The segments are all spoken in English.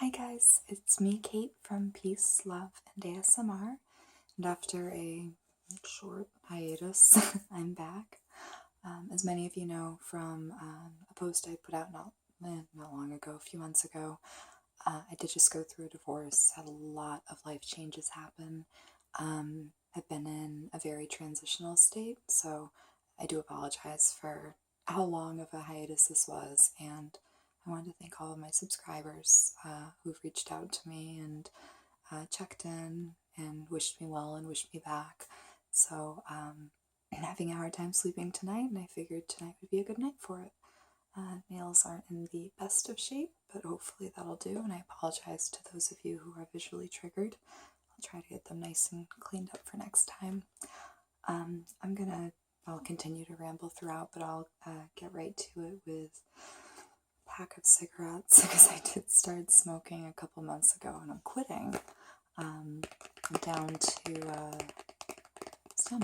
Hi guys, it's me, Kate from Peace, Love, and ASMR, and after a short hiatus, I'm back. As many of you know from a post I put out not long ago, a few months ago, I did just go through a divorce, had a lot of life changes happen. I've been in a very transitional state, so I do apologize for how long of a hiatus this was, and I wanted to thank all of my subscribers who've reached out to me and checked in and wished me well and wished me back. So I'm having a hard time sleeping tonight, and I figured tonight would be a good night for it. Nails aren't in the best of shape, but hopefully that'll do, and I apologize to those of you who are visually triggered. I'll try to get them nice and cleaned up for next time. I'll continue to ramble throughout, but I'll get right to it with a pack of cigarettes because I did start smoking a couple months ago and I'm quitting. I'm down to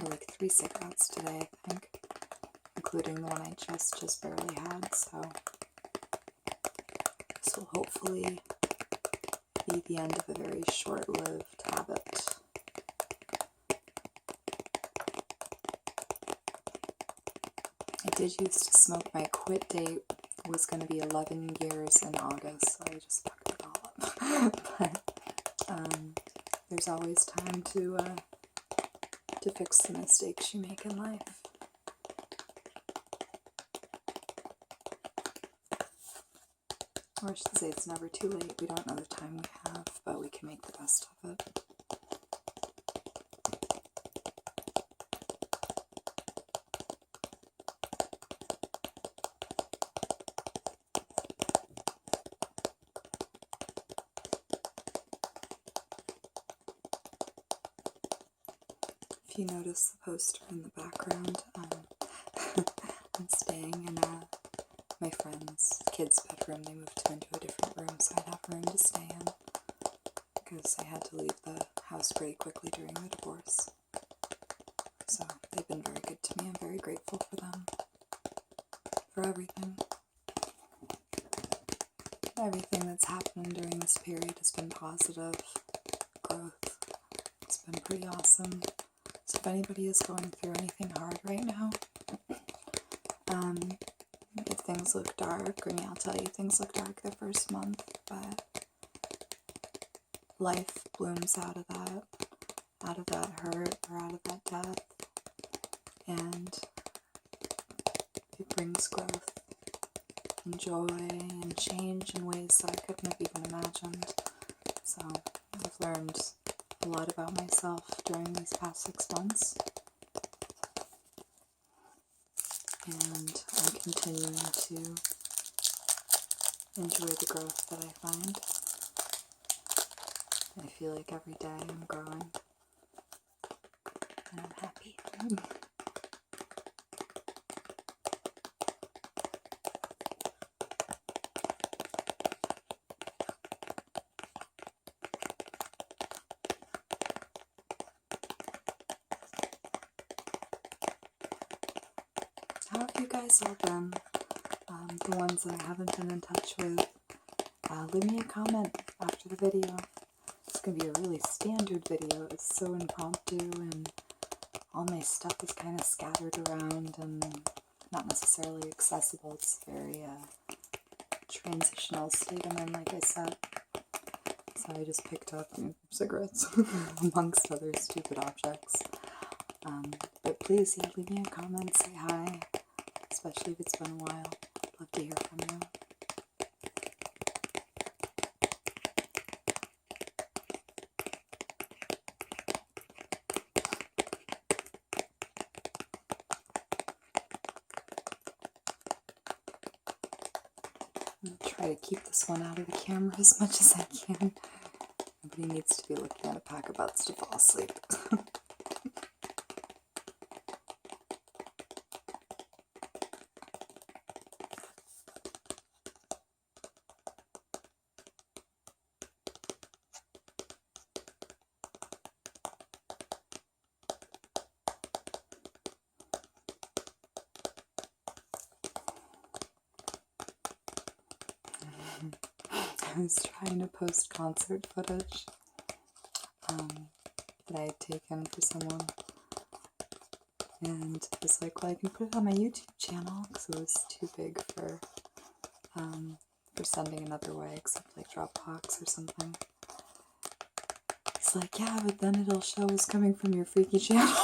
like 3 cigarettes today, I think, including the one I just barely had, so this will hopefully be the end of a very short-lived habit. I did used to smoke. My quit date was going to be 11 years in August, so I just fucked it all up. But there's always time to fix the mistakes you make in life. Or I should say it's never too late. We don't know the time we have, but we can make the best of it. If you notice the poster in the background, I'm staying in my friend's kids' bedroom. They moved into a different room, so I'd have room to stay in because I had to leave the house pretty quickly during the divorce. So they've been very good to me. I'm very grateful for them, for everything. Everything that's happened during this period has been positive growth. It's been pretty awesome. So if anybody is going through anything hard right now, if things look dark, I'll tell you things look dark the first month, but life blooms out of that hurt or out of that death, and it brings growth and joy and change in ways that I couldn't have even imagined. So I've learned a lot about myself during these past 6 months, and I'm continuing to enjoy the growth that I find. I feel like every day I'm growing, and I'm happy. How have you guys all been? The ones that I haven't been in touch with, leave me a comment after the video. It's going to be a really standard video. It's so impromptu, and all my stuff is kind of scattered around and not necessarily accessible. It's a very transitional state I'm in, like I said. So I just picked up cigarettes, amongst other stupid objects. But please, yeah, leave me a comment, say hi, especially if it's been a while. I'd love to hear from you. I'm gonna try to keep this one out of the camera as much as I can. Nobody needs to be looking at a pack of butts to fall asleep. I was trying to post concert footage that I had taken for someone, and I was like, well, I can put it on my YouTube channel because it was too big for sending another way except like Dropbox or something. He's like, yeah, but then it'll show us coming from your freaky channel.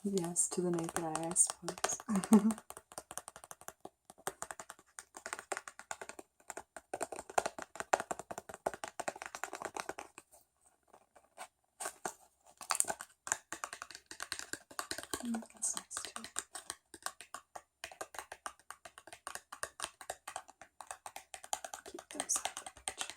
Yes, to the naked eye, I suppose. That's nice too. Keep those out of the picture.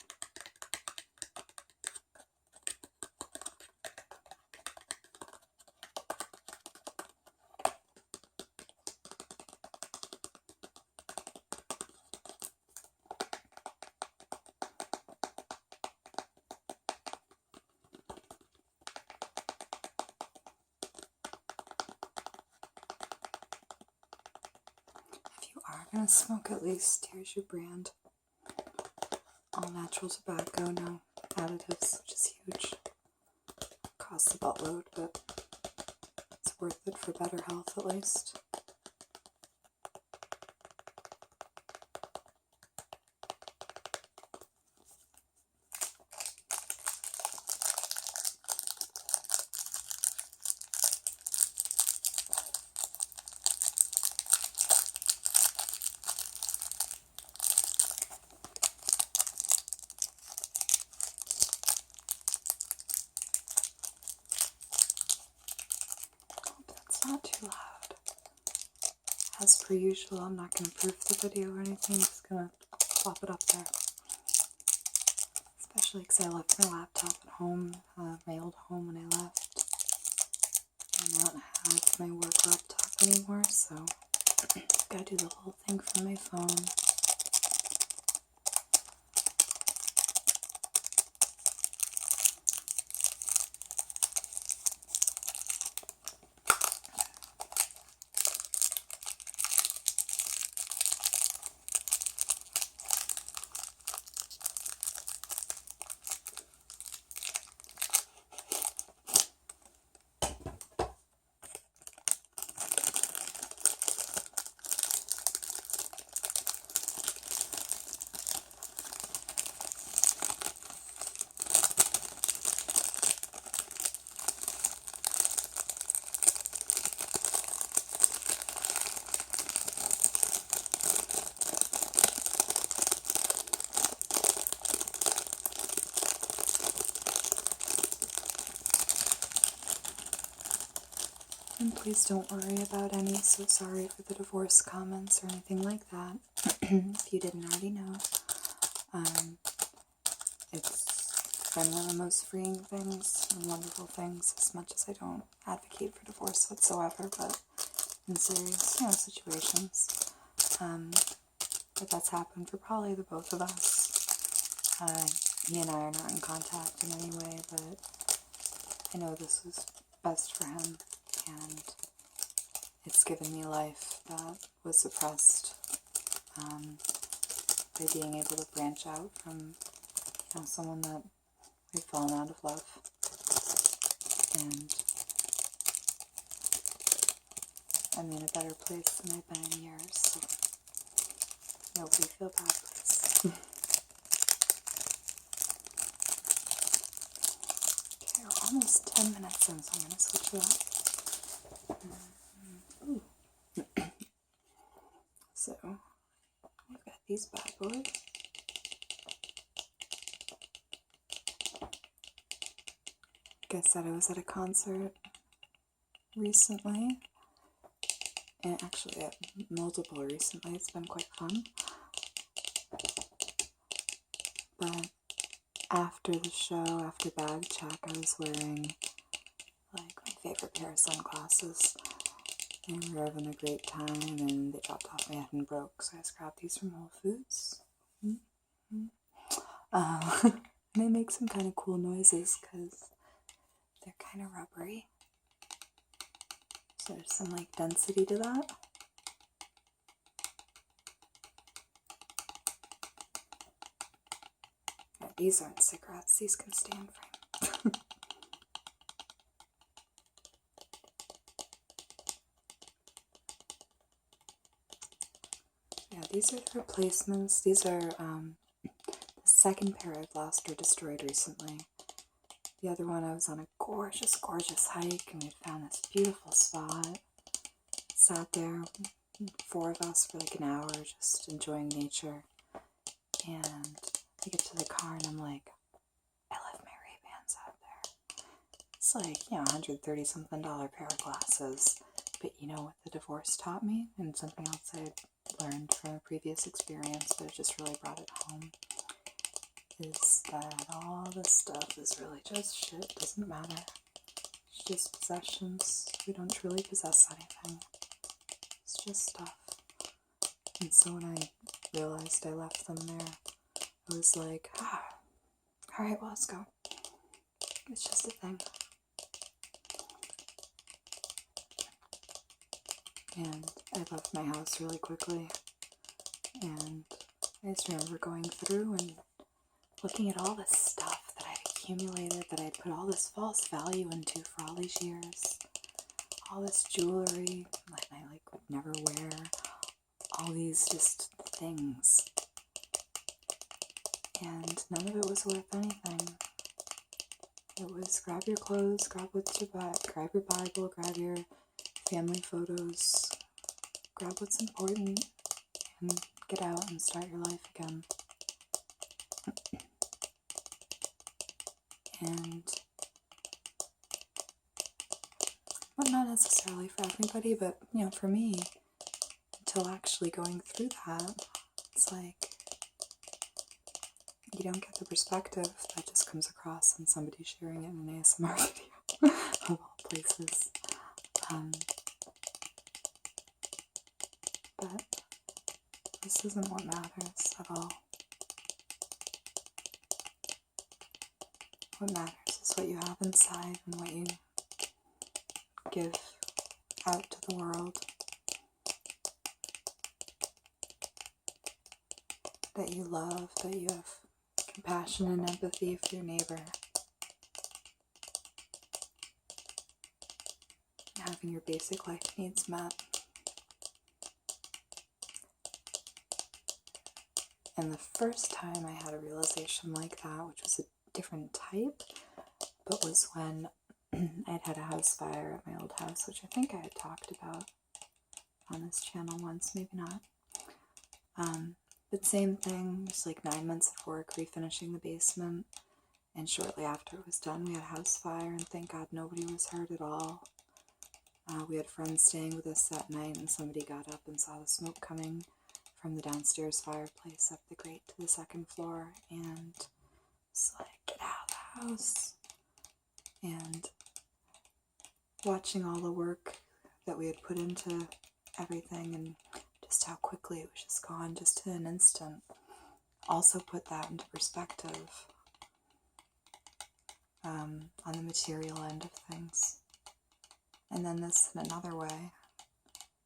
If you are gonna smoke, at least here's your brand. All natural tobacco, no additives, which is huge. Costs a buttload, but it's worth it for better health at least. It's not too loud. As per usual, I'm not going to proof the video or anything, I'm just going to plop it up there. Especially because I left my laptop at home, my old home when I left. I don't have my work laptop anymore, so I've got to do the whole thing from my phone. And please don't worry about any "so sorry for the divorce" comments or anything like that. If you didn't already know, it's been one of the most freeing things and wonderful things, as much as I don't advocate for divorce whatsoever, but in serious, situations. But that's happened for probably the both of us. He and I are not in contact in any way, but I know this was best for him, and it's given me life that was suppressed by being able to branch out from, someone that we've fallen out of love. And I'm in a better place than I've been in years, so nobody feel bad, please. Okay, we're almost 10 minutes in, so I'm going to switch it up. So, we've got these bad boys. Like I said, I was at a concert recently, and actually at multiple recently. It's been quite fun. But after the show, after bag check, I was wearing like my favorite pair of sunglasses. And we were having a great time, and they dropped off my head and broke, so I just grabbed these from Whole Foods. And they make some kind of cool noises because they're kind of rubbery. So there's some like density to that. these aren't cigarettes. These can stay in frame. Yeah, these are the replacements. These are the second pair I've lost or destroyed recently. The other one, I was on a gorgeous, gorgeous hike, and we found this beautiful spot. Sat there, 4 of us, for like an hour, just enjoying nature. And I get to the car, and I'm like, I left my Ray-Bans out there. It's like, you know, $130-something pair of glasses. But you know what the divorce taught me, and something else I had learned from a previous experience, but it just really brought it home, is that all this stuff is really just shit. It doesn't matter. It's just possessions. We don't truly possess anything. It's just stuff. And so when I realized I left them there, I was like, alright, well, let's go. It's just a thing. And I left my house really quickly. And I just remember going through and looking at all this stuff that I'd accumulated, that I'd put all this false value into for all these years. All this jewelry that I would never wear. All these just things. And none of it was worth anything. It was grab your clothes, grab what's your grab your Bible, grab your family photos, grab what's important, and get out and start your life again. And, well, not necessarily for everybody, but, you know, for me, until actually going through that, it's like, you don't get the perspective that just comes across when somebody's sharing it in an ASMR video, of all places. But this isn't what matters at all. What matters is what you have inside and what you give out to the world. That you love, that you have compassion and empathy for your neighbor. Having your basic life needs met. And the first time I had a realization like that, which was a different type, but was when I'd had a house fire at my old house, which I think I had talked about on this channel once, maybe not. But same thing, just like 9 months of work refinishing the basement, and shortly after it was done we had a house fire, and thank God nobody was hurt at all. We had friends staying with us that night, and somebody got up and saw the smoke coming from the downstairs fireplace up the grate to the second floor, and it's like, get out of the house. And watching all the work that we had put into everything and just how quickly it was just gone, just in an instant, also put that into perspective on the material end of things. And then this in another way,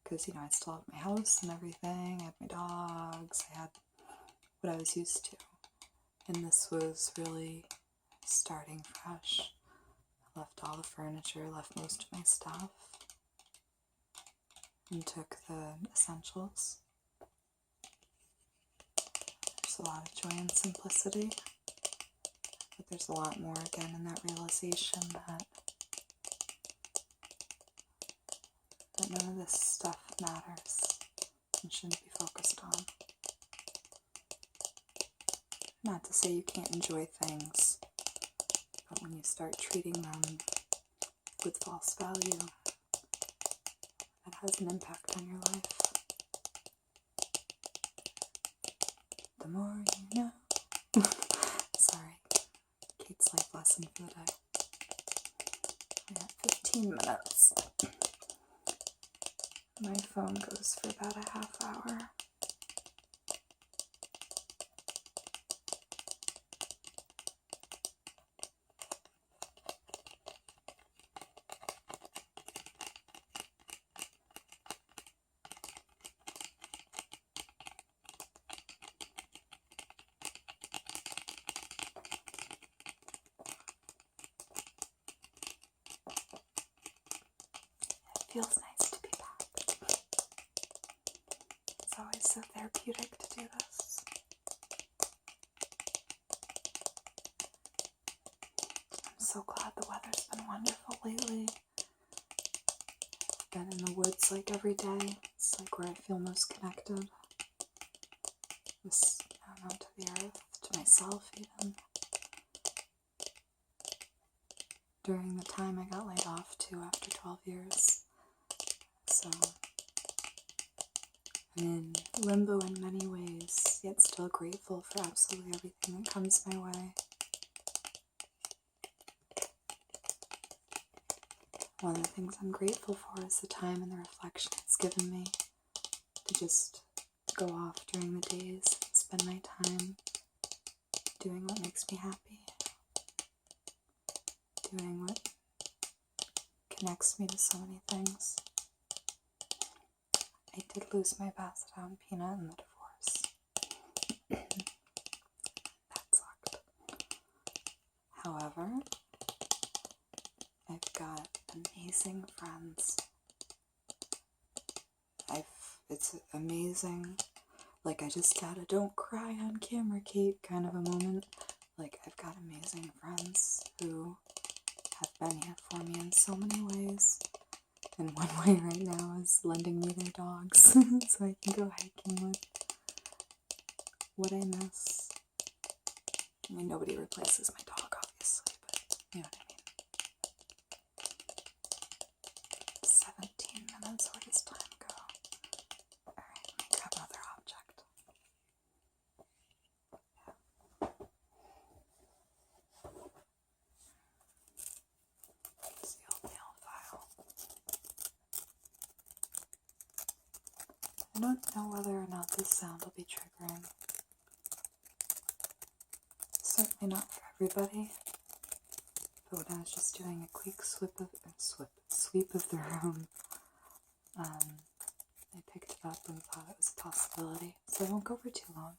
because, you know, I still had my house and everything, I had my dogs, I had what I was used to. And this was really starting fresh. I left all the furniture, left most of my stuff, and took the essentials. There's a lot of joy and simplicity, but there's a lot more again in that realization that none of this stuff matters and shouldn't be focused on. Not to say you can't enjoy things, but when you start treating them with false value, that has an impact on your life. The more you know. Sorry, Kate's life lesson for the day. I got 15 minutes. My phone goes for about a half hour. feels nice to be back. It's always so therapeutic to do this. I'm so glad the weather's been wonderful lately. I've been in the woods like every day. It's like where I feel most connected. Just, I don't know, to the earth, to myself even. During the time I got laid off too after 12 years. So I'm in limbo in many ways, yet still grateful for absolutely everything that comes my way. One of the things I'm grateful for is the time and the reflection it's given me to just go off during the days and spend my time doing what makes me happy, doing what connects me to so many things. I did lose my basset hound Peanut in the divorce. That sucked. However, I've got amazing friends. It's amazing. Like, I just had a don't cry on camera, Kate kind of a moment. Like, I've got amazing friends who have been here for me in so many ways. And one way right now is lending me their dogs so I can go hiking with what I miss. I mean, nobody replaces my dog, obviously, but you know what I mean. 17 minutes, where does time go? Alright, let me grab another object. Sealed mail file. I don't know whether or not this sound will be triggering. Certainly not for everybody. But when I was just doing a quick sweep of the room, I picked it up and thought it was a possibility. So I won't go for too long.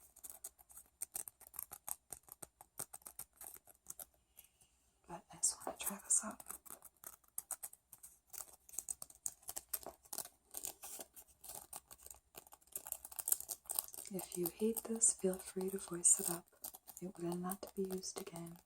But I just want to try this out. If you hate this, feel free to voice it up. It will not to be used again.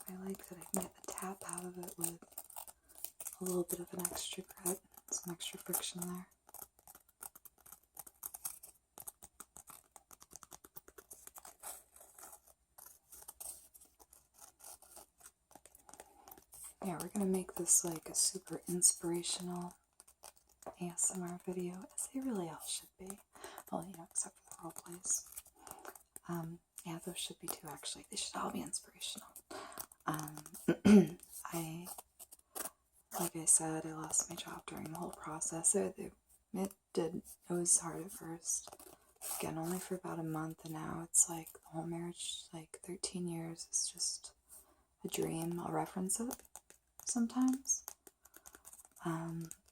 I like that I can get the tap out of it with a little bit of an extra grit, some extra friction there. Yeah, we're gonna make this like a super inspirational ASMR video, as they really all should be. Well, you know, except for the role plays. Yeah, those should be too, actually. They should all be inspirational. Like I said, I lost my job during the whole process. It was hard at first. Again, only for about a month, and now it's like the whole marriage, like 13 years, is just a dream. I'll reference it sometimes.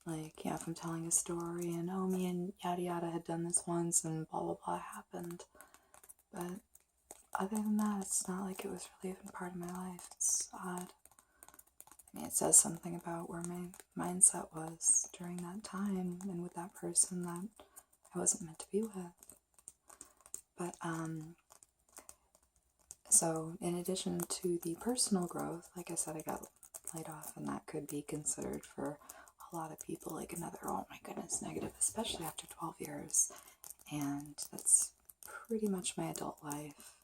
Like, yeah, if I'm telling a story and, oh, me and yada yada had done this once and blah blah blah happened. But other than that, it's not like it was really even part of my life. It's odd. I mean, it says something about where my mindset was during that time and with that person that I wasn't meant to be with. But, so in addition to the personal growth, like I said, I got laid off, and that could be considered for a lot of people like another, oh my goodness, negative, especially after 12 years. And that's pretty much my adult life.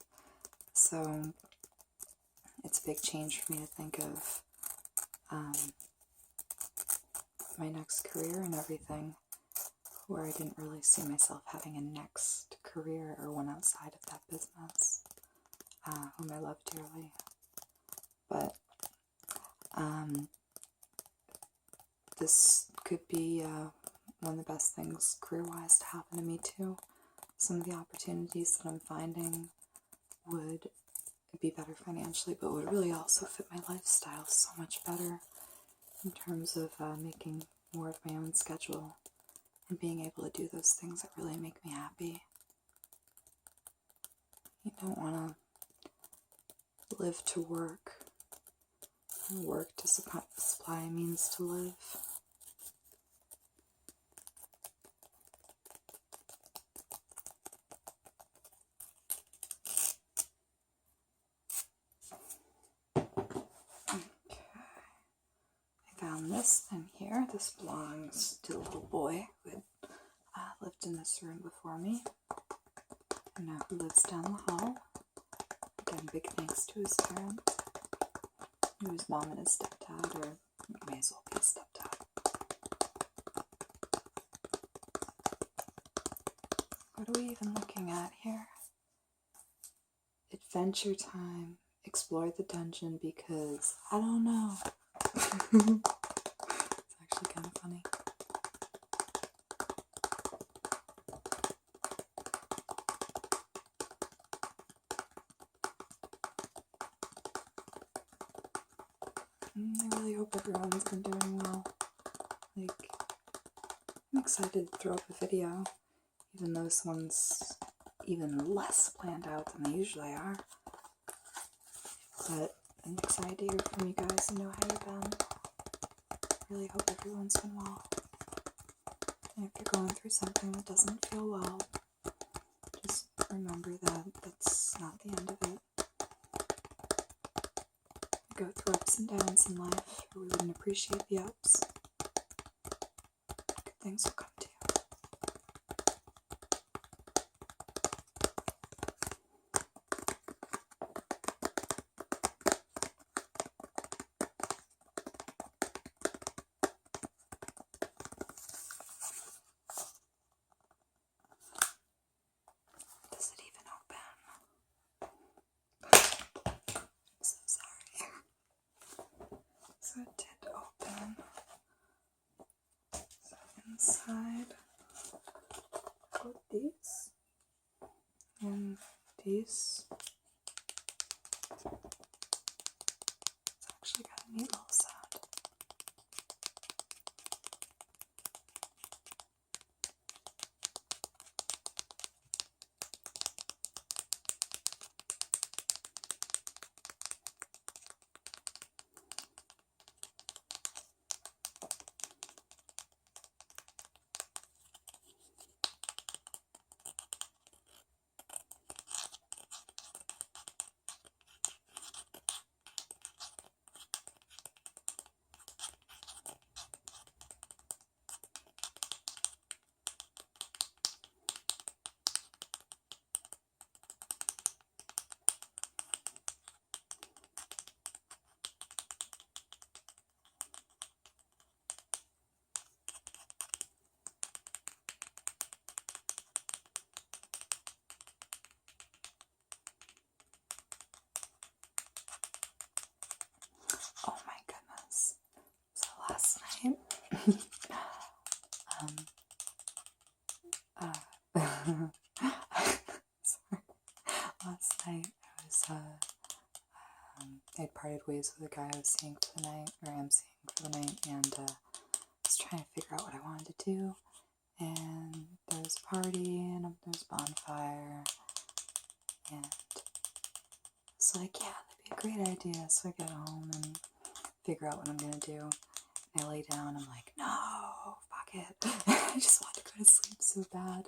So it's a big change for me to think of my next career and everything, where I didn't really see myself having a next career or one outside of that business, whom I love dearly. But this could be one of the best things career-wise to happen to me too. Some of the opportunities that I'm finding would be better financially, but would really also fit my lifestyle so much better in terms of making more of my own schedule and being able to do those things that really make me happy. You don't want to live to work, and work to supply a means to live. I found this in here. This belongs to the little boy who had lived in this room before me, and now who lives down the hall. Again, big thanks to his parents, whose mom and his stepdad, or may as well be a stepdad. What are we even looking at here? Adventure time. Explore the dungeon because I don't know. It's actually kind of funny. I really hope everyone's been doing well. Like, I'm excited to throw up a video, even though this one's even less planned out than they usually are. But I'm excited to hear from you guys and know how you've been. Really hope everyone's been well. And if you're going through something that doesn't feel well, just remember that that's not the end of it. We go through ups and downs in life, or we wouldn't appreciate the ups. Good things will come to you. Does it even open? I'm so sorry. So it did open. So inside, got these and these. It's actually got a neat little sound. Oh my goodness. So last night, sorry. Last night I was, I'd parted ways with a guy I was seeing for the night, or am seeing for the night, and I was trying to figure out what I wanted to do, and there was a party, and there was a bonfire, and it's like, yeah, that'd be a great idea. So I get home and figure out what I'm gonna do. And I lay down, I'm like, no, fuck it. I just want to go to sleep so bad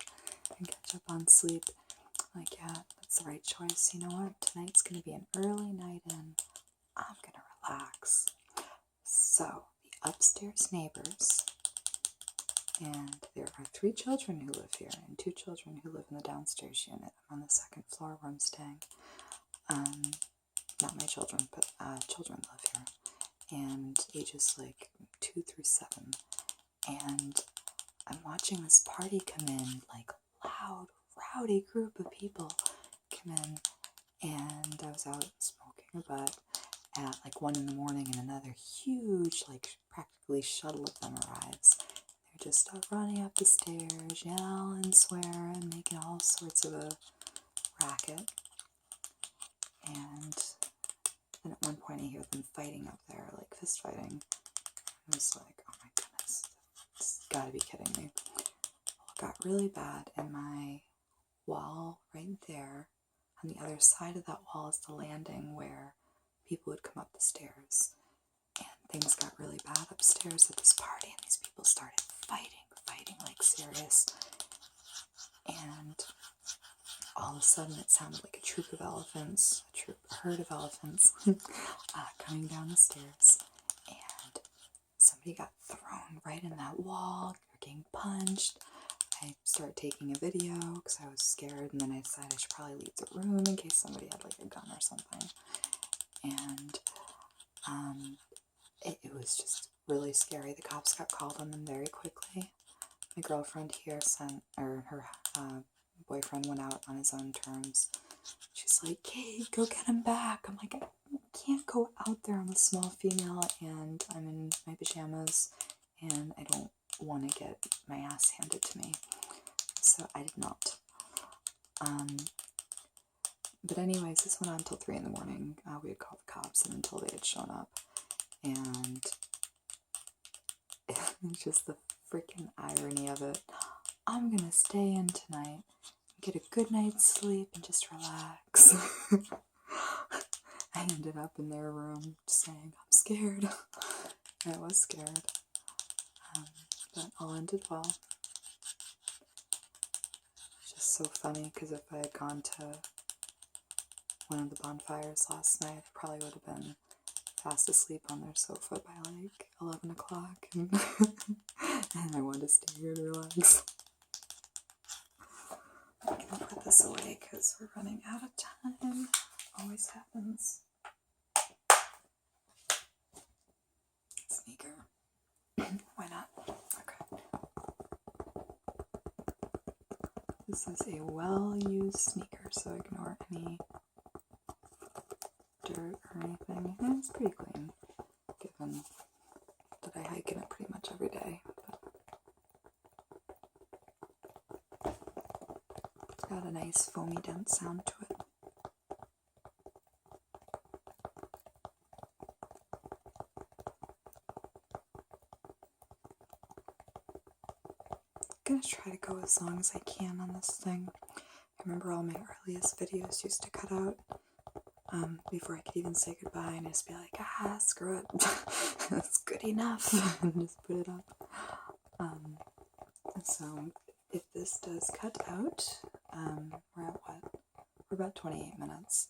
and catch up on sleep. I'm like, yeah, that's the right choice. You know what? Tonight's gonna be an early night in. I'm gonna relax. So, the upstairs neighbors, and there are 3 children who live here, and 2 children who live in the downstairs unit. I'm on the 2nd floor where I'm staying. Not my children, but children live here, and ages like 2 through 7. And I'm watching this party come in, like loud, rowdy group of people come in, and I was out smoking a butt at like 1 in the morning, and another huge, like practically shuttle of them arrives. They're just running up the stairs, yelling, swearing, making all sorts of a racket. And then at one point I hear them fighting up there, like fist fighting. I was like, oh my goodness, it's gotta be kidding me. Well, it got really bad, and my wall right there, on the other side of that wall is the landing where people would come up the stairs. And things got really bad upstairs at this party, and these people started fighting like serious. And all of a sudden it sounded like a herd of elephants coming down the stairs. And somebody got thrown right in that wall, they were getting punched. I started taking a video because I was scared, and then I decided I should probably leave the room in case somebody had like a gun or something. And it was just really scary. The cops got called on them very quickly. My girlfriend here her boyfriend went out on his own terms. She's like, Kate, go get him back. I'm like, I can't go out there. I'm a small female and I'm in my pajamas and I don't want to get my ass handed to me. So I did not. But anyways, this went on until 3 in the morning. We had called the cops and until they had shown up. And it's just the freaking irony of it. I'm gonna stay in tonight, get a good night's sleep, and just relax. I ended up in their room saying, I'm scared. I was scared. But all ended well. It's just so funny because if I had gone to one of the bonfires last night, I probably would have been fast asleep on their sofa by like 11 o'clock. And I wanted to stay here to relax. I'm gonna put this away because we're running out of time. Always happens. Sneaker. Why not? Okay. This is a well-used sneaker, so ignore any dirt or anything. And it's pretty clean, given that I hike in it pretty much every day. But it's got a nice foamy dent sound to it. I'm gonna try to go as long as I can on this thing. I remember all my earliest videos used to cut out before I could even say goodbye, and just be like, screw it, that's good enough, and just put it up. So if this does cut out, we're at what? We're about 28 minutes.